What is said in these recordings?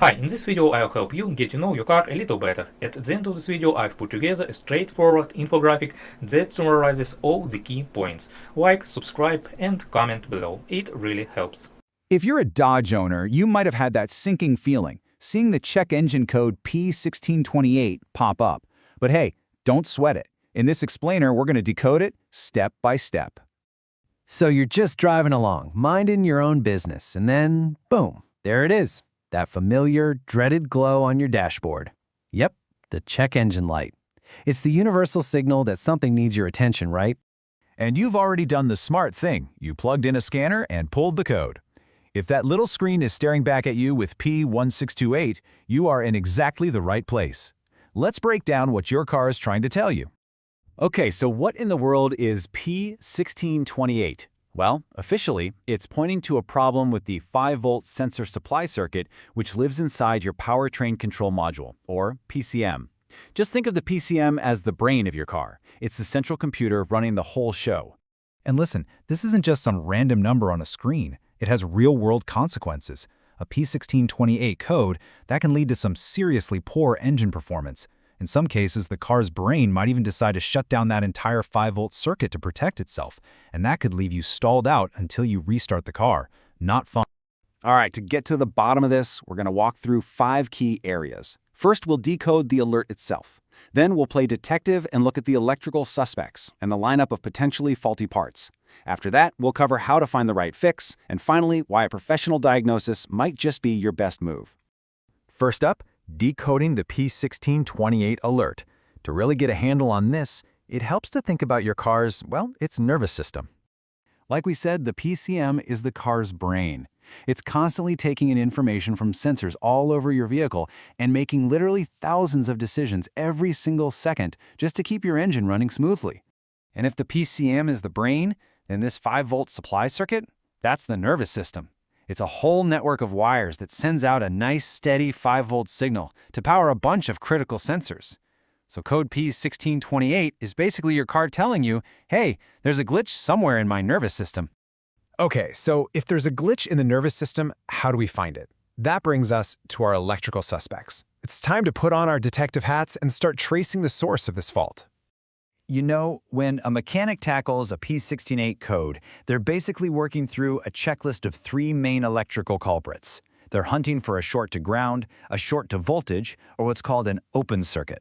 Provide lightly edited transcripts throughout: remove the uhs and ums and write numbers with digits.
Hi, in this video I'll help you get to know your car a little better. At the end of this video I've put together a straightforward infographic that summarizes all the key points. Like, subscribe and comment below. It really helps. If you're a Dodge owner, you might have had that sinking feeling, seeing the check engine code P1628 pop up. But hey, don't sweat it. In this explainer, we're going to decode it step by step. So you're just driving along, minding your own business, and then, boom, there it is. That familiar, dreaded glow on your dashboard. Yep, the check engine light. It's the universal signal that something needs your attention, right? And you've already done the smart thing. You plugged in a scanner and pulled the code. If that little screen is staring back at you with P1628, you are in exactly the right place. Let's break down what your car is trying to tell you. Okay, so what in the world is P1628? Well, officially, it's pointing to a problem with the 5-volt sensor supply circuit, which lives inside your powertrain control module, or PCM. Just think of the PCM as the brain of your car. It's the central computer running the whole show. And listen, this isn't just some random number on a screen. It has real-world consequences. A P1628 code, that can lead to some seriously poor engine performance. In some cases, the car's brain might even decide to shut down that entire 5-volt circuit to protect itself, and that could leave you stalled out until you restart the car. Not fun. All right, to get to the bottom of this, we're going to walk through 5 key areas. First, we'll decode the alert itself. Then we'll play detective and look at the electrical suspects and the lineup of potentially faulty parts. After that, we'll cover how to find the right fix, and finally, why a professional diagnosis might just be your best move. First up, decoding the P1628 alert. To really get a handle on this, it helps to think about your car's, its nervous system. Like we said, the PCM is the car's brain. It's constantly taking in information from sensors all over your vehicle and making literally thousands of decisions every single second just to keep your engine running smoothly. And if the PCM is the brain, then this 5-volt supply circuit, that's the nervous system. It's a whole network of wires that sends out a nice, steady 5-volt signal to power a bunch of critical sensors. So code P1628 is basically your car telling you, hey, there's a glitch somewhere in my nervous system. Okay, so if there's a glitch in the nervous system, how do we find it? That brings us to our electrical suspects. It's time to put on our detective hats and start tracing the source of this fault. You know, when a mechanic tackles a P1628 code, they're basically working through a checklist of 3 main electrical culprits. They're hunting for a short to ground, a short to voltage, or what's called an open circuit.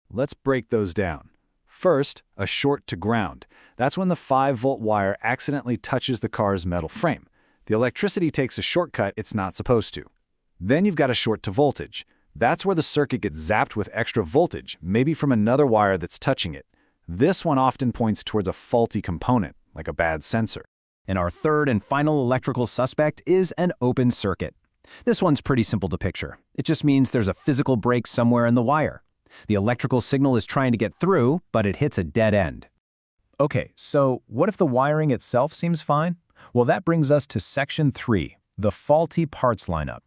Let's break those down. First, a short to ground. That's when the 5-volt wire accidentally touches the car's metal frame. The electricity takes a shortcut it's not supposed to. Then you've got a short to voltage. That's where the circuit gets zapped with extra voltage, maybe from another wire that's touching it. This one often points towards a faulty component, like a bad sensor. And our third and final electrical suspect is an open circuit. This one's pretty simple to picture. It just means there's a physical break somewhere in the wire. The electrical signal is trying to get through, but it hits a dead end. Okay, so what if the wiring itself seems fine? Well, that brings us to section 3, the faulty parts lineup.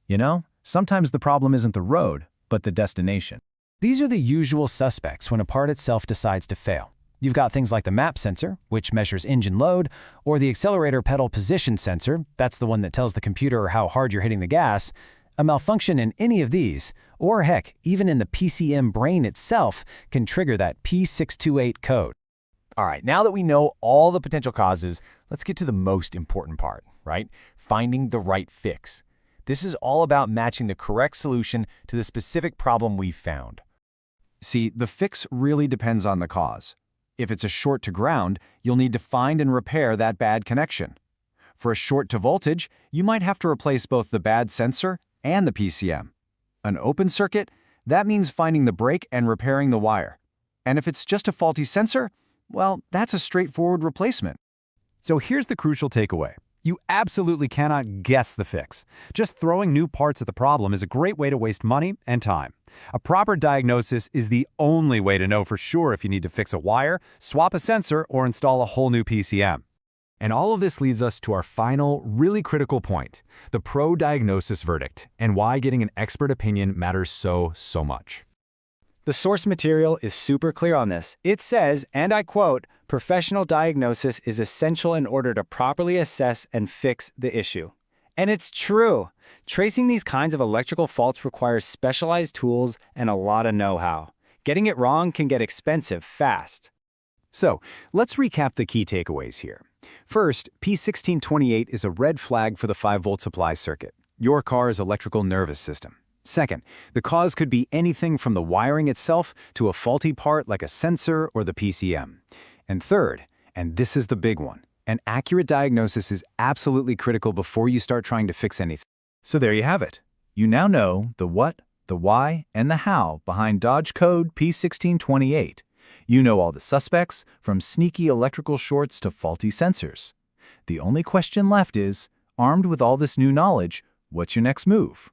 You know, sometimes the problem isn't the road, but the destination. These are the usual suspects when a part itself decides to fail. You've got things like the map sensor, which measures engine load, or the accelerator pedal position sensor, that's the one that tells the computer how hard you're hitting the gas. A malfunction in any of these, or heck, even in the PCM brain itself, can trigger that P628 code. All right, now that we know all the potential causes, let's get to the most important part, right? Finding the right fix. This is all about matching the correct solution to the specific problem we've found. See, the fix really depends on the cause. If it's a short to ground, you'll need to find and repair that bad connection. For a short to voltage, you might have to replace both the bad sensor and the PCM. An open circuit, that means finding the break and repairing the wire. And if it's just a faulty sensor, well, that's a straightforward replacement. So here's the crucial takeaway. You absolutely cannot guess the fix. Just throwing new parts at the problem is a great way to waste money and time. A proper diagnosis is the only way to know for sure if you need to fix a wire, swap a sensor, or install a whole new PCM. And all of this leads us to our final, really critical point, the pro diagnosis verdict, and why getting an expert opinion matters so much. The source material is super clear on this. It says, and I quote, "Professional diagnosis is essential in order to properly assess and fix the issue." And it's true. Tracing these kinds of electrical faults requires specialized tools and a lot of know-how. Getting it wrong can get expensive fast. So, let's recap the key takeaways here. First, P1628 is a red flag for the 5-volt supply circuit, your car's electrical nervous system. Second, the cause could be anything from the wiring itself to a faulty part like a sensor or the PCM. And third, and this is the big one, an accurate diagnosis is absolutely critical before you start trying to fix anything. So there you have it. You now know the what, the why, and the how behind Dodge code P1628. You know all the suspects, from sneaky electrical shorts to faulty sensors. The only question left is, armed with all this new knowledge, what's your next move?